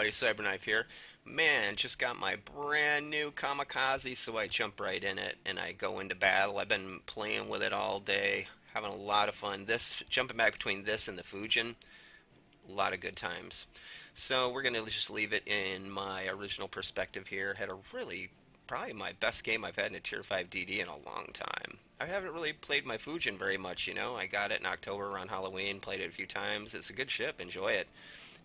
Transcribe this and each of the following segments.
everybody, CyberKnife here. Man, just got my brand new Kamikaze, so I jump right in it and I go into battle. I've been playing with it all day, having a lot of fun. Jumping back between this and the Fujin, a lot of good times. So we're gonna just leave it in my original perspective here. Had a really, probably my best game I've had in a Tier 5 DD in a long time. I haven't really played my Fujin very much, you know. I got it in October around Halloween, played it a few times. It's a good ship, enjoy it.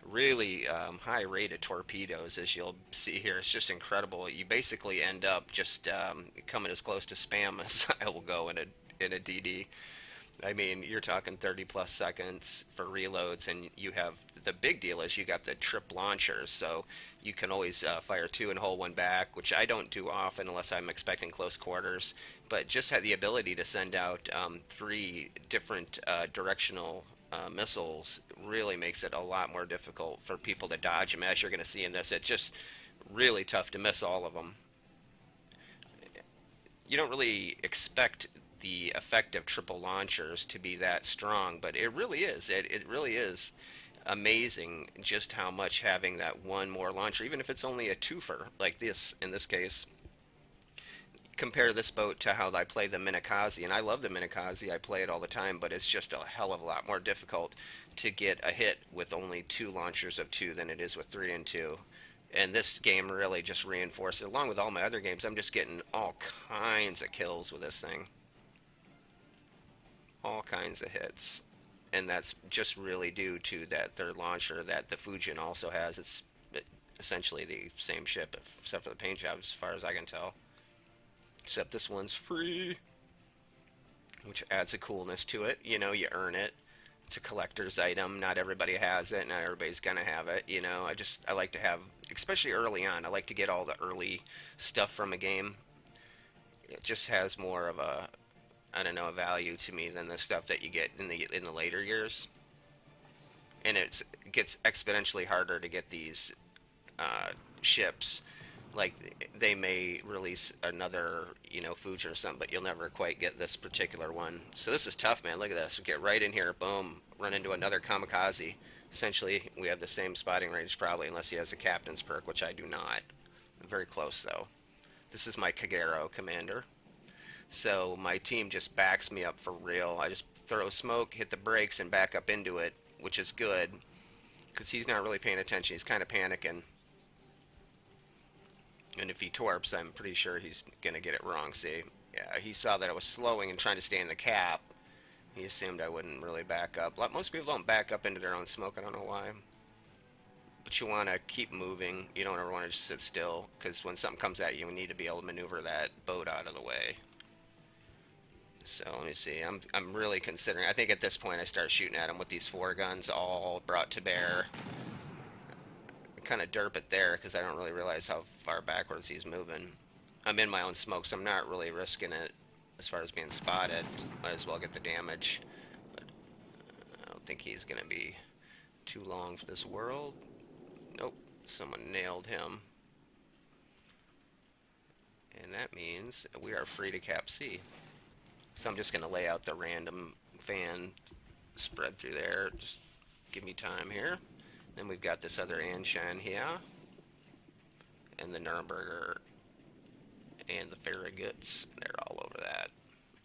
Really high rate of torpedoes, as you'll see here. It's just incredible. You basically end up just coming as close to spam as I will go in a DD. I mean, you're talking 30 plus seconds for reloads, and you have the big deal is you got the trip launchers, so you can always fire two and hold one back, which I don't do often unless I'm expecting close quarters. But just had the ability to send out three different directional missiles really makes it a lot more difficult for people to dodge them. As you're going to see in this, it's just really tough to miss all of them. You don't really expect the effect of triple launchers to be that strong, but it really is. It really is amazing just how much having that one more launcher, even if it's only a twofer like this in this case. Compare this boat to how I play the Kamikaze, and I love the Kamikaze. I play it all the time, but it's just a hell of a lot more difficult to get a hit with only two launchers of two than it is with three and two. And this game really just reinforced it. Along with all my other games, I'm just getting all kinds of kills with this thing. All kinds of hits. And that's just really due to that third launcher that the Fujin also has. It's essentially the same ship, except for the paint job, as far as I can tell. Except this one's free, which adds a coolness to it. You know, you earn it. It's a collector's item. Not everybody has it. Not everybody's gonna have it. You know, I like to have, especially early on, I like to get all the early stuff from a game. It just has more of a, I don't know, a value to me than the stuff that you get in the later years. And it gets exponentially harder to get these ships. Like, they may release another, you know, Fuji or something, but you'll never quite get this particular one. So this is tough, man. Look at this. Get right in here, boom, run into another Kamikaze. Essentially, we have the same spotting range probably, unless he has a captain's perk, which I do not. I'm very close, though. This is my Kagero commander. So my team just backs me up for real. I just throw smoke, hit the brakes, and back up into it, which is good, because he's not really paying attention. He's kind of panicking. And if he torps, I'm pretty sure he's going to get it wrong. See, yeah, he saw that I was slowing and trying to stay in the cap. He assumed I wouldn't really back up. Most people don't back up into their own smoke. I don't know why. But you want to keep moving. You don't ever want to just sit still, because when something comes at you, you need to be able to maneuver that boat out of the way. So let me see. I'm really considering. I think at this point I start shooting at him with these four guns all brought to bear. Kind of derp it there because I don't really realize how far backwards he's moving. I'm in my own smoke, so I'm not really risking it as far as being spotted. Might as well get the damage. But I don't think he's going to be too long for this world. Nope. Someone nailed him. And that means we are free to cap C. So I'm just going to lay out the random fan spread through there. Just give me time here. Then we've got this other Anshan here, and the Nuremberger, and the Farraguts. They're all over that.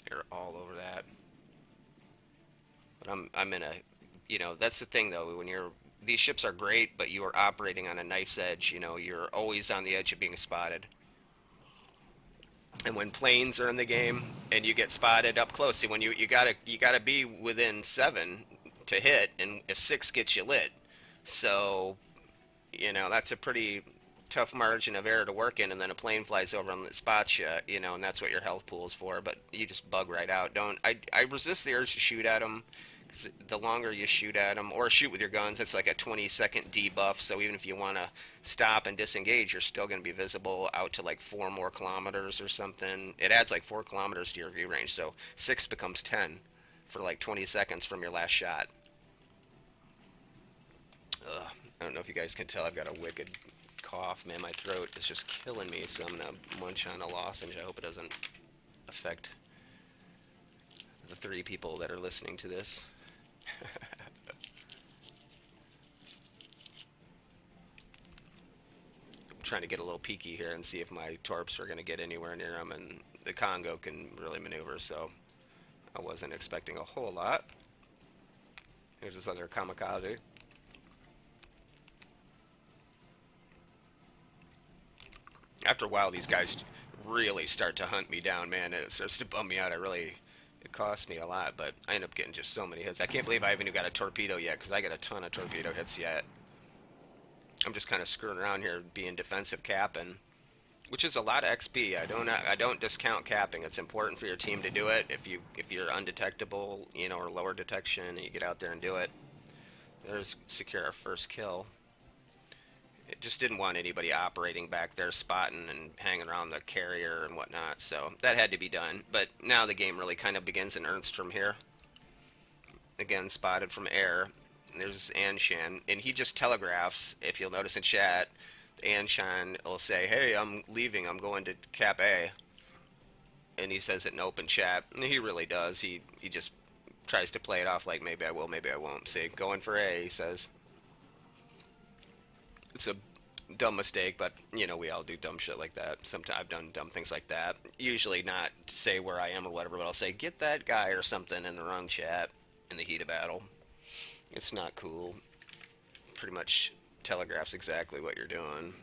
They're all over that. But I'm in a, you know, that's the thing though. When these ships are great, but you are operating on a knife's edge. You know, you're always on the edge of being spotted. And when planes are in the game and you get spotted up close, see, when you gotta be within 7 to hit, and if 6 gets you lit. So, you know, that's a pretty tough margin of error to work in, and then a plane flies over and spots you, you know, and that's what your health pool is for, but you just bug right out. I resist the urge to shoot at them, because the longer you shoot at them, or shoot with your guns, it's like a 20-second debuff, so even if you want to stop and disengage, you're still going to be visible out to like 4 more kilometers or something. It adds like 4 kilometers to your view range, so 6 becomes 10 for like 20 seconds from your last shot. Ugh, I don't know if you guys can tell, I've got a wicked cough, man. My throat is just killing me, so I'm going to munch on a lozenge. I hope it doesn't affect the 3 people that are listening to this. trying to get a little peeky here and see if my torps are going to get anywhere near them, and the Congo can really maneuver, so I wasn't expecting a whole lot. Here's this other Kamikaze. After a while, these guys really start to hunt me down, man. It starts to bum me out. It cost me a lot, but I end up getting just so many hits. I can't believe I haven't even got a torpedo yet, because I got a ton of torpedo hits yet. I'm just kind of screwing around here, being defensive capping, which is a lot of XP. I don't discount capping. It's important for your team to do it. If you're undetectable, you know, or lower detection, and you get out there and do it. There's secure our first kill. It just didn't want anybody operating back there, spotting and hanging around the carrier and whatnot. So that had to be done. But now the game really kind of begins in earnest from here. Again, spotted from air. There's Anshan, and he just telegraphs, if you'll notice in chat, Anshan will say, hey, I'm leaving, I'm going to Cap A. And he says it in open chat. And he really does. He just tries to play it off like, maybe I will, maybe I won't. See, going for A, he says. It's a dumb mistake, but, you know, we all do dumb shit like that. Sometimes I've done dumb things like that. Usually not to say where I am or whatever, but I'll say, get that guy or something in the wrong chat in the heat of battle. It's not cool. Pretty much telegraphs exactly what you're doing.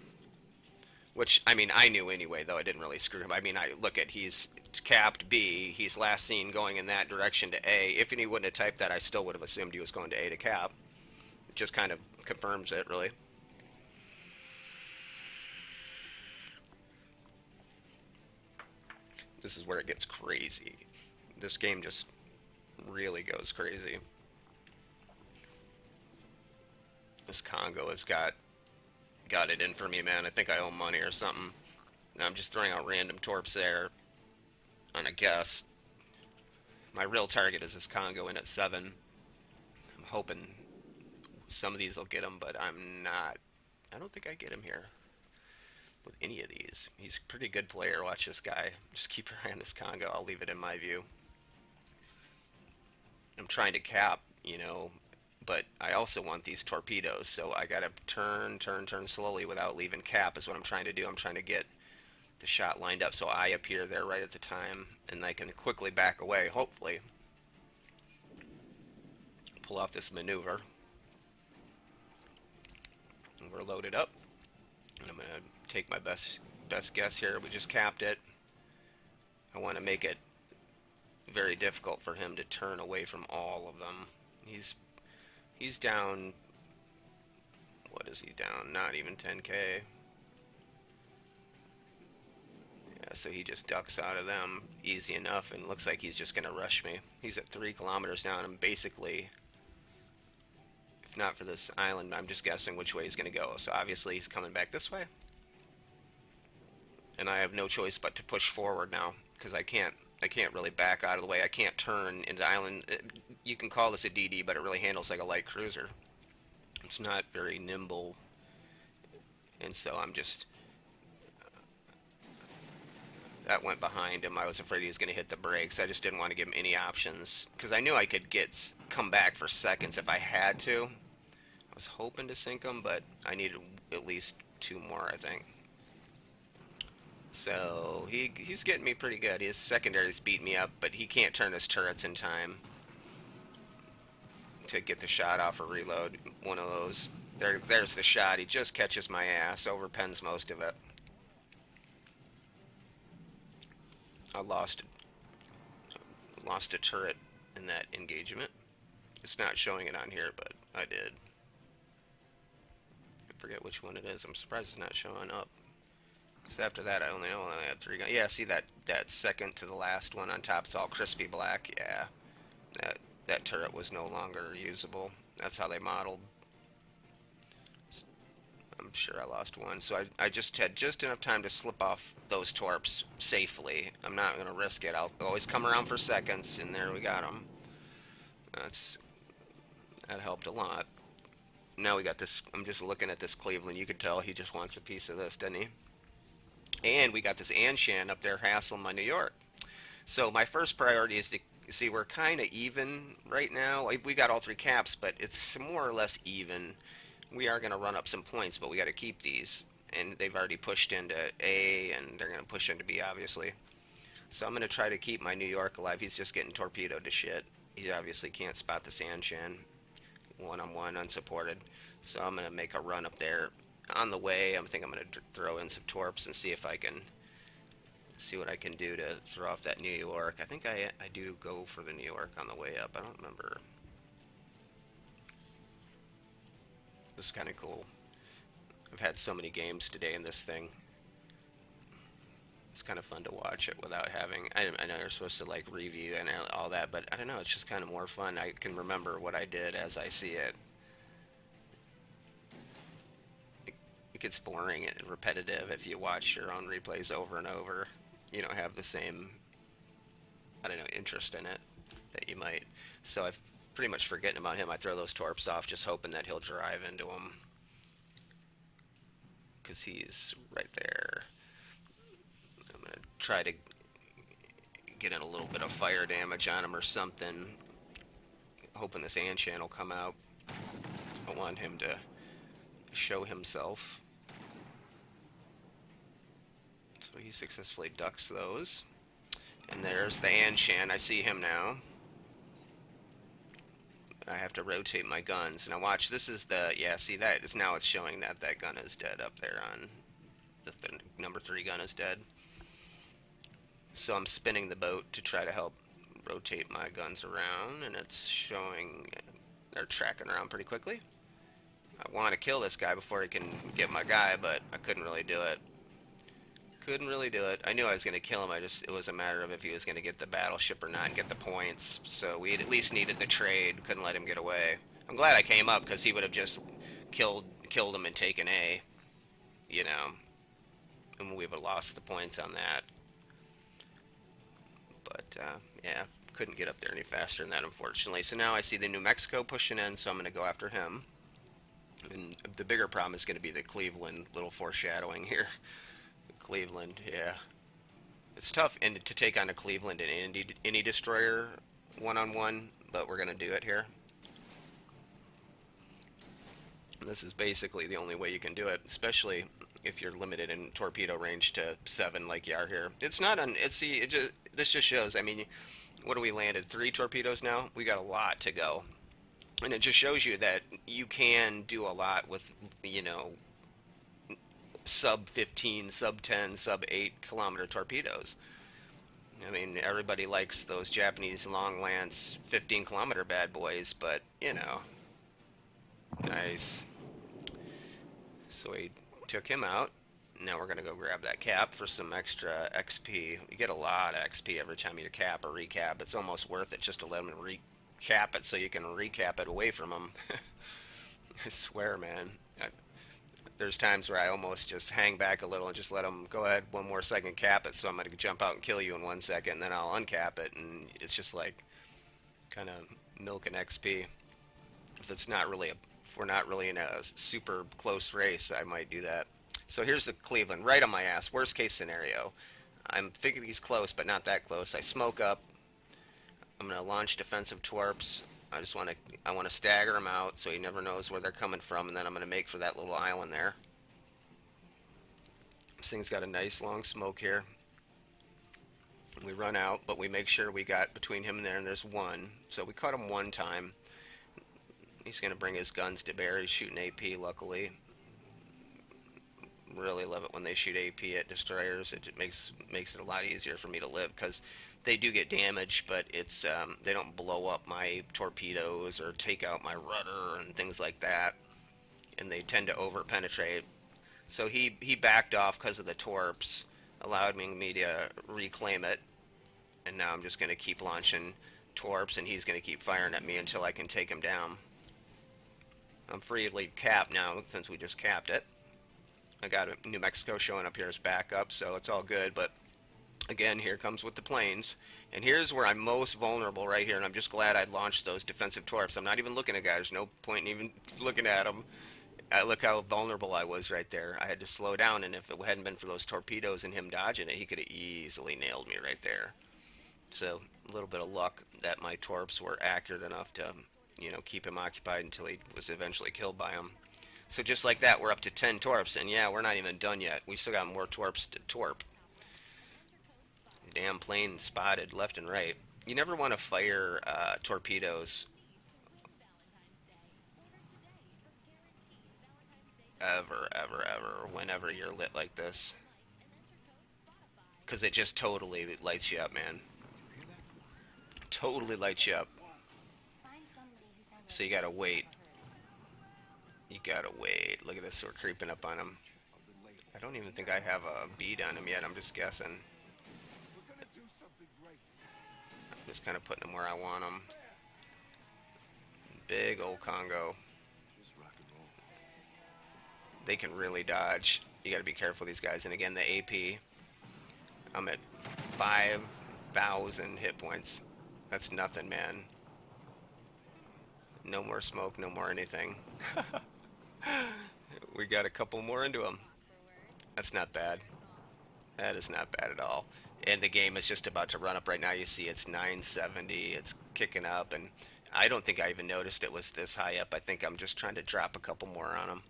Which, I mean, I knew anyway, though. I didn't really screw him. I mean, he's capped B. He's last seen going in that direction to A. If he wouldn't have typed that, I still would have assumed he was going to A to cap. It just kind of confirms it, really. This is where it gets crazy. This game just really goes crazy. This Congo has got it in for me, man. I think I owe money or something. Now I'm just throwing out random torps there on a guess. My real target is this Congo in at 7. I'm hoping some of these will get him, but I'm not. I don't think I get him here with any of these. He's a pretty good player. Watch this guy. Just keep your eye on this Congo. I'll leave it in my view. I'm trying to cap, you know, but I also want these torpedoes, so I gotta turn slowly without leaving cap is what I'm trying to do. I'm trying to get the shot lined up so I appear there right at the time, and I can quickly back away, hopefully. Pull off this maneuver. And we're loaded up. And I'm gonna take my best guess here. We just capped it. I want to make it very difficult for him to turn away from all of them. He's down, what is he down? Not even 10k. Yeah, so he just ducks out of them easy enough, and looks like he's just going to rush me. He's at 3 kilometers now, and I'm basically, if not for this island, I'm just guessing which way he's going to go. So obviously he's coming back this way. And I have no choice but to push forward now, because I can't really back out of the way. I can't turn into the island. You can call this a DD, but it really handles like a light cruiser. It's not very nimble, and so I'm just... that went behind him. I was afraid he was going to hit the brakes. I just didn't want to give him any options, because I knew I could come back for seconds if I had to. I was hoping to sink him, but I needed at least 2 more, I think. So he's getting me pretty good. His secondaries beat me up, but he can't turn his turrets in time to get the shot off or reload. One of those. There's the shot. He just catches my ass, overpens most of it. I lost a turret in that engagement. It's not showing it on here, but I did. I forget which one it is. I'm surprised it's not showing up. Because after that, I only had 3 guns. Yeah, see that second to the last one on top? It's all crispy black. Yeah, that turret was no longer usable. That's how they modeled. I'm sure I lost one. So I just had just enough time to slip off those torps safely. I'm not going to risk it. I'll always come around for seconds, and there we got them. That helped a lot. Now we got this. I'm just looking at this Cleveland. You could tell he just wants a piece of this, doesn't he? And we got this Anshan up there hassling my New York. So my first priority is to see, we're kind of even right now. We got all 3 caps, but it's more or less even. We are going to run up some points, but we got to keep these. and they've already pushed into A, and they're going to push into B, obviously. So I'm going to try to keep my New York alive. He's just getting torpedoed to shit. He obviously can't spot the Sanshan one-on-one, unsupported. So I'm going to make a run up there. On the way, I think I'm going to throw in some torps and see if I can see what I can do to throw off that New York. I think I do go for the New York on the way up. I don't remember. This is kind of cool. I've had so many games today in this thing. It's kind of fun to watch it without having... I know you're supposed to like review and all that, but I don't know, it's just kind of more fun. I can remember what I did as I see it. It gets boring and repetitive if you watch your own replays over and over. You don't have the same, I don't know, interest in it that you might. So I've pretty much forgetting about him. I throw those torps off just hoping that he'll drive into them, because he's right there. I'm going to try to get in a little bit of fire damage on him or something, hoping this Anshan will come out. I want him to show himself. So he successfully ducks those. And there's the Anshan. I see him now. I have to rotate my guns. Now watch, this is the, yeah, see that is, now it's showing that that gun is dead up there on the number 3 gun is dead. So I'm spinning the boat to try to help rotate my guns around, and it's showing they're tracking around pretty quickly. I want to kill this guy before he can get my guy, but I couldn't really do it. Couldn't really do it. I knew I was going to kill him. It was a matter of if he was going to get the battleship or not and get the points. So we at least needed the trade. Couldn't let him get away. I'm glad I came up, because he would have just killed him and taken A. You know, and we would have lost the points on that. But yeah, couldn't get up there any faster than that, unfortunately. So now I see the New Mexico pushing in, so I'm going to go after him. And the bigger problem is going to be the Cleveland. Little foreshadowing here. Cleveland, yeah. It's tough to take on a Cleveland and any destroyer one-on-one, but we're going to do it here. And this is basically the only way you can do it, especially if you're limited in torpedo range to 7 like you are here. It's not on, this just shows, I mean, what do we landed? 3 torpedoes now? We got a lot to go. And it just shows you that you can do a lot with, you know, sub 15, sub 10, sub 8 kilometer torpedoes. I mean, everybody likes those Japanese long lance 15 kilometer bad boys, but you know, nice. So we took him out. Now we're gonna go grab that cap for some extra XP. You get a lot of XP every time you cap or recap. It's almost worth it just to let them recap it so you can recap it away from them. I swear, man. There's times where I almost just hang back a little and just let them go ahead 1 more second, cap it, so I'm going to jump out and kill you in 1 second, and then I'll uncap it, and it's just like kind of milking XP. If we're not really in a super close race, I might do that. So here's the Cleveland, right on my ass. Worst case scenario. I'm thinking he's close, but not that close. I smoke up. I'm going to launch defensive torps. I want to stagger him out so he never knows where they're coming from, and then I'm going to make for that little island there. This thing's got a nice long smoke here. We run out, but we make sure we got between him and there, and there's 1. So we caught him 1 time. He's going to bring his guns to bear. He's shooting AP, luckily. Really love it when they shoot AP at destroyers. It makes it a lot easier for me to live, because they do get damaged, but it's they don't blow up my torpedoes or take out my rudder and things like that, and they tend to over penetrate. So he backed off because of the torps, allowed me to reclaim it, and now I'm just going to keep launching torps, and he's going to keep firing at me until I can take him down. I'm freely capped now since we just capped it. I got New Mexico showing up here as backup, so it's all good, but again, here comes with the planes. And here's where I'm most vulnerable right here, and I'm just glad I launched those defensive torps. I'm not even looking at guys. There's no point in even looking at them. Look how vulnerable I was right there. I had to slow down, and if it hadn't been for those torpedoes and him dodging it, he could have easily nailed me right there. So a little bit of luck that my torps were accurate enough to, you know, keep him occupied until he was eventually killed by him. So just like that, we're up to 10 torps, and yeah, we're not even done yet. We still got more torps to torp. Damn plane spotted left and right. You never want to fire torpedoes ever, ever, ever whenever you're lit like this. Because it just totally lights you up, man. Totally lights you up. So you gotta wait. You gotta wait. Look at this, we're creeping up on him. I don't even think I have a bead on him yet, I'm just guessing. I'm just kind of putting him where I want him. Big old Congo. They can really dodge. You gotta be careful these guys. And again, the AP, I'm at 5,000 hit points. That's nothing, man. No more smoke, no more anything. We got a couple more into them. That's not bad. That is not bad at all. And the game is just about to run up right now. You see it's 970. It's kicking up, and I don't think I even noticed it was this high up. I think I'm just trying to drop a couple more on them.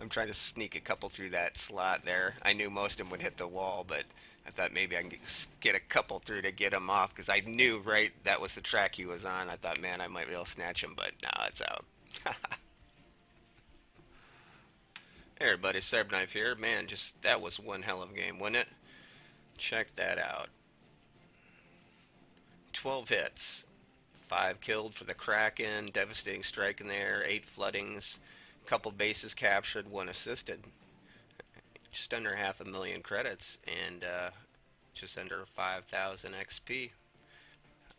I'm trying to sneak a couple through that slot there. I knew most of them would hit the wall, but I thought maybe I can get a couple through to get him off, because I knew right that was the track he was on. I thought, man, I might be able to snatch him, but no, it's out. Hey everybody, CyberKnife here. Man, just that was one hell of a game, wasn't it? Check that out. 12 hits. 5 killed for the Kraken, devastating strike in there, 8 floodings, couple bases captured, 1 assisted. Just under 500,000 credits, and just under 5,000 XP.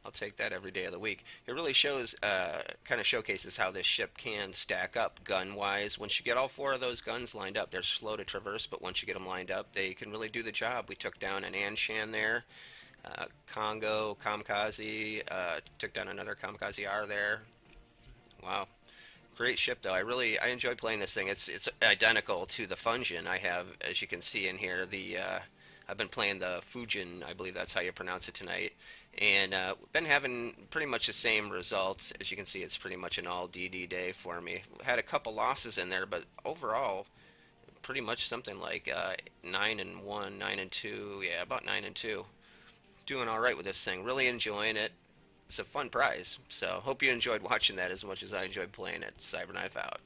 I'll take that every day of the week. It really shows, kind of showcases how this ship can stack up gun-wise. Once you get all 4 of those guns lined up, they're slow to traverse, but once you get them lined up, they can really do the job. We took down an Anshan there, Congo, Kamikaze, took down another Kamikaze R there. Wow. Great ship though. I enjoy playing this thing. It's identical to the Fungin I have, as you can see in here. I've been playing the Fujin, I believe that's how you pronounce it tonight, and been having pretty much the same results. As you can see, it's pretty much an all DD day for me. Had a couple losses in there, but overall, pretty much something like 9-1, 9-2, yeah, about 9-2. Doing all right with this thing. Really enjoying it. It's a fun prize. So hope you enjoyed watching that as much as I enjoyed playing it. CyberKnife out.